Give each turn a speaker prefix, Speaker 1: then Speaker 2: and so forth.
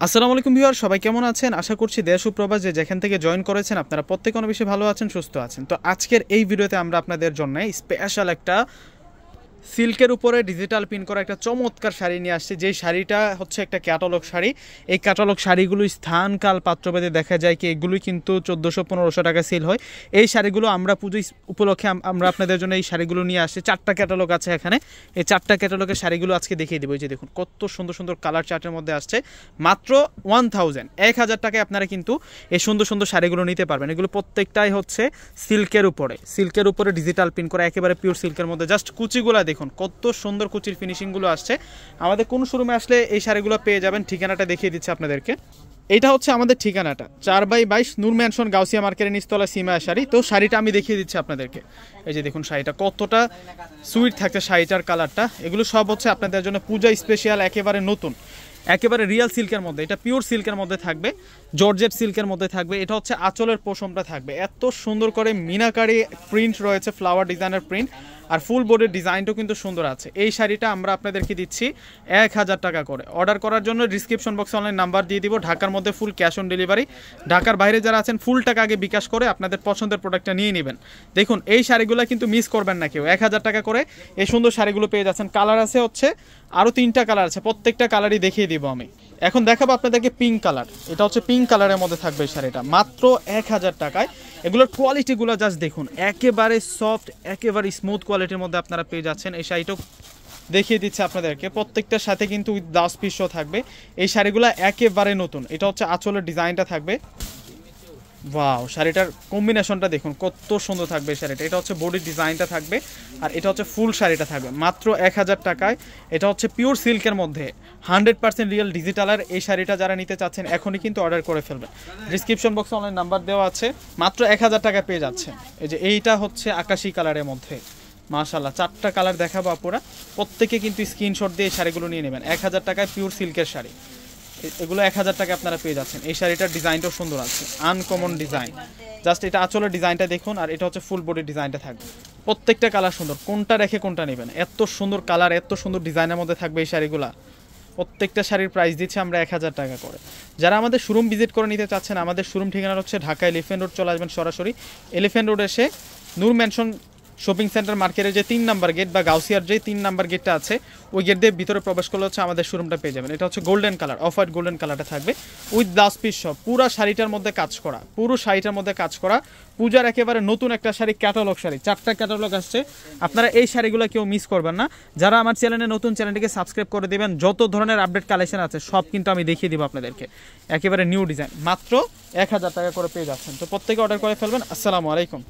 Speaker 1: আসসালামু আলাইকুম ভিউয়ার, সবাই কেমন আছেন? আশা করছি দেশ ও প্রবাস যে যেখান থেকে জয়েন করেছেন আপনারা প্রত্যেকে অনেক বেশি ভালো আছেন, সুস্থ আছেন। তো আজকের এই ভিডিওতে আমরা আপনাদের জন্য স্পেশাল একটা সিল্কের উপরে ডিজিটাল প্রিন্ট করা একটা চমৎকার শাড়ি নিয়ে আসছে। যেই শাড়িটা হচ্ছে একটা ক্যাটালগ শাড়ি। এই ক্যাটালগ শাড়িগুলো স্থানকাল পাত্রভেদে দেখা যায় কি এগুলোই কিন্তু 1400-1500 টাকা সেল হয়। এই শাড়িগুলো আমরা পুজো উপলক্ষে আমরা আপনাদের জন্য এই শাড়িগুলো নিয়ে আসছি। 4টা ক্যাটালগ আছে এখানে। এই 4টা ক্যাটালগের শাড়িগুলো আজকে দেখিয়ে দেবো। এই যে দেখুন কত সুন্দর সুন্দর কালার চার্টের মধ্যে আসছে। মাত্র 1000 টাকায় আপনারা কিন্তু এই সুন্দর সুন্দর শাড়িগুলো নিতে পারবেন। এগুলো প্রত্যেকটাই হচ্ছে সিল্কের উপরে ডিজিটাল প্রিন্ট করা, একেবারে পিওর সিল্কের মধ্যে। জাস্ট কুচিগুলো দেখুন কত সুন্দর কুচির ফিনিশিংগুলো আসছে। আমাদের কোন শোরুমে আসলে এই শাড়িগুলো পেয়ে যাবেন ঠিকানাটা দেখিয়ে দিচ্ছে আপনাদেরকে। এইটা হচ্ছে আমাদের ঠিকানাটা 4/22 নূর ম্যানশন গাউসিয়া মার্কেটের নিচতলা সীমা শাড়ি। তো শাড়িটা আমি দেখিয়ে দিচ্ছি আপনাদেরকে। এই যে দেখুন শাড়িটা কতটা সুইট থাকছে, শাড়িটার কালারটা। এগুলো সব হচ্ছে আপনাদের জন্য পূজা স্পেশাল, একেবারে নতুন, একেবারে রিয়েল সিল্কের মধ্যে। এটা পিওর সিল্কের মধ্যে থাকবে, জর্জেট সিল্কের মধ্যে থাকবে। এটা হচ্ছে আঁচলের পশমটা থাকবে, এত সুন্দর করে মিনাকারি প্রিন্ট রয়েছে, ফ্লাওয়ার ডিজাইনের প্রিন্ট, আর ফুল বোর্ডের ডিজাইনটাও কিন্তু সুন্দর আছে। এই শাড়িটা আমরা আপনাদেরকে দিচ্ছি 1000 টাকা করে। অর্ডার করার জন্য ডিসক্রিপশন বক্সে অনলাইন নাম্বার দিয়ে দিব। ঢাকার মধ্যে ফুল ক্যাশ অন ডেলিভারি, ঢাকার বাইরে যারা আছেন ফুল টাকা আগে বিকাশ করে আপনাদের পছন্দের প্রোডাক্টটা নিয়ে নেবেন। দেখুন এই শাড়িগুলো কিন্তু মিস করবেন না কেউ। 1000 টাকা করে এই সুন্দর শাড়িগুলো পেয়ে যাচ্ছেন। কালার আছে হচ্ছে আরও 3টা কালার আছে, প্রত্যেকটা কালারই দেখিয়ে দিব আমি। এখন দেখাবো আপনাদেরকে পিঙ্ক কালার। এটা হচ্ছে পিঙ্ক কালারের মধ্যে থাকবে এই শাড়িটা, মাত্র 1000 টাকায়। এগুলোর কোয়ালিটিগুলো জাস্ট দেখুন, একেবারে সফট, একেবারে স্মুথ কোয়ালিটির মধ্যে আপনারা পেয়ে যাচ্ছেন। এই শাড়িটাও দেখিয়ে দিচ্ছে আপনাদেরকে, প্রত্যেকটার সাথে কিন্তু উইথ ব্লাউজ পিসও থাকবে। এই শাড়িগুলো একেবারে নতুন। এটা হচ্ছে আঁচলের ডিজাইনটা থাকবে। ওয়াও, শাড়িটার কম্বিনেশনটা দেখুন কত সুন্দর থাকবে এই শাড়িটা। এটা হচ্ছে বডির ডিজাইনটা থাকবে, আর এটা হচ্ছে ফুল শাড়িটা থাকবে মাত্র 1000 টাকায়। এটা হচ্ছে পিওর সিল্কের মধ্যে 100% রিয়েল ডিজিটালের। এই শাড়িটা যারা নিতে চাচ্ছেন এখনই কিন্তু অর্ডার করে ফেলবেন। ডিসক্রিপশন বক্সে অনলাইন নাম্বার দেওয়া আছে, মাত্র 1000 টাকায় পেয়ে যাচ্ছেন। এই যে এইটা হচ্ছে আকাশি কালারের মধ্যে, মাশাআল্লাহ 4টা কালার দেখাবো আপুরা, প্রত্যেকে কিন্তু স্ক্রিনশট দিয়ে এই শাড়িগুলো নিয়ে নেবেন। 1000 টাকায় পিওর সিল্কের শাড়ি, এগুলো 1000 টাকা আপনারা পেয়ে যাচ্ছেন। এই শাড়িটার ডিজাইনটাও সুন্দর আছে, আনকমন ডিজাইন। জাস্ট এটা আঁচলের ডিজাইনটা দেখুন, আর এটা হচ্ছে ফুল বডির ডিজাইনটা থাকবে। প্রত্যেকটা কালার সুন্দর, কোনটা রেখে কোনটা নেবেন। এত সুন্দর কালার, এত সুন্দর ডিজাইনের মধ্যে থাকবে এই শাড়িগুলা। প্রত্যেকটা শাড়ির প্রাইস দিচ্ছে আমরা 1000 টাকা করে। যারা আমাদের শোরুম ভিজিট করে নিতে চাচ্ছেন, আমাদের শোরুম ঠিকানা হচ্ছে ঢাকা এলিফ্যান্ট রোড। চলে আসবেন সরাসরি এলিফ্যান্ট রোড এসে নূর ম্যানশন শপিং সেন্টার মার্কেটের যে 3 নাম্বার গেট বা গাউসিয়ার যে 3 নাম্বার গেটটা আছে, ওই গেট দিয়ে ভিতরে প্রবেশ করলে হচ্ছে আমাদের শোরুমটা পেয়ে যাবেন। এটা হচ্ছে golden colour, off white golden কালারটা থাকবে উইথ ব্লাউজ পিস সব। পুরো শাড়িটার মধ্যে কাজ করা, পুরো শাড়িটার মধ্যে কাজ করা। পূজার একেবারে নতুন একটা শাড়ি, ক্যাটালগ শাড়ি। 4টা ক্যাটালগ আসছে, আপনারা এই শাড়িগুলো কেউ মিস করবেন না। যারা আমার চ্যানেলে নতুন, চ্যানেলটিকে সাবস্ক্রাইব করে দেবেন। যত ধরনের আপডেট কালেকশন আছে সব কিন্তু আমি দেখিয়ে দিব আপনাদেরকে। একেবারে নিউ ডিজাইন, মাত্র 1000 টাকা করে পেয়ে যাচ্ছেন। তো প্রত্যেকে অর্ডার করে ফেলবেন। আসসালামু আলাইকুম।